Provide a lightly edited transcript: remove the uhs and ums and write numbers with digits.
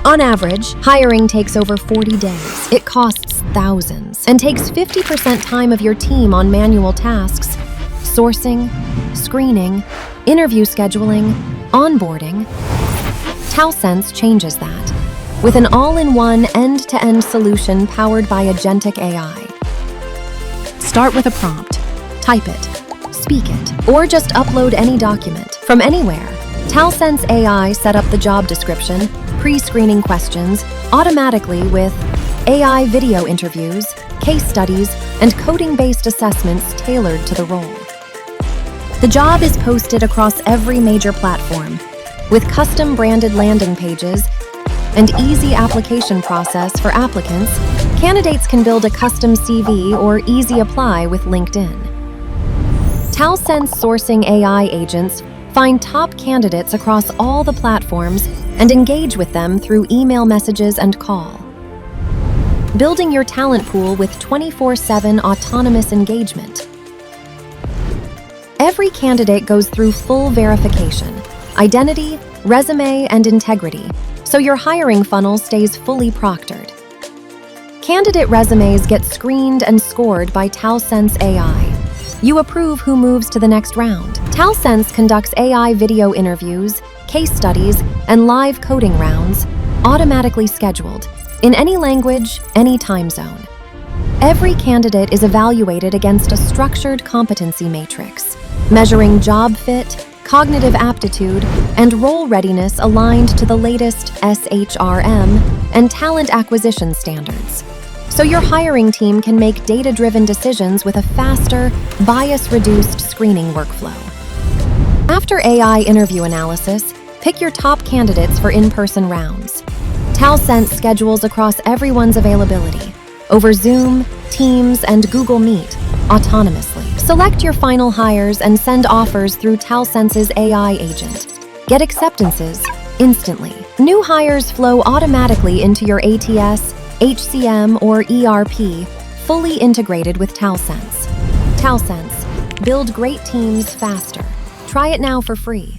On average, hiring takes over 40 days. It costs thousands and takes 50% time of your team on manual tasks: sourcing, screening, interview scheduling, onboarding. Talsense changes that with an all-in-one end-to-end solution powered by agentic AI. Start with a prompt, type it, speak it, or just upload any document from anywhere. Talsense AI set up the job description, pre-screening questions automatically with AI video interviews, case studies, and coding-based assessments tailored to the role. The job is posted across every major platform with custom branded landing pages and easy application process for applicants. Candidates can build a custom CV or easy apply with LinkedIn. Talsense sourcing AI agents find top candidates across all the platforms and engage with them through email messages and call. Building your talent pool with 24/7 autonomous engagement. Every candidate goes through full verification, identity, resume, and integrity, so your hiring funnel stays fully proctored. Candidate resumes get screened and scored by Talsense AI. You approve who moves to the next round. Talsense conducts AI video interviews, case studies, and live coding rounds, automatically scheduled, in any language, any time zone. Every candidate is evaluated against a structured competency matrix, measuring job fit, cognitive aptitude, and role readiness aligned to the latest SHRM and talent acquisition standards. So your hiring team can make data-driven decisions with a faster, bias-reduced screening workflow. After AI interview analysis, pick your top candidates for in-person rounds. Talsense schedules across everyone's availability, over Zoom, Teams, and Google Meet, autonomously. Select your final hires and send offers through Talsense's AI agent. Get acceptances instantly. New hires flow automatically into your ATS, HCM, or ERP, fully integrated with Talsense. Talsense, build great teams faster. Try it now for free.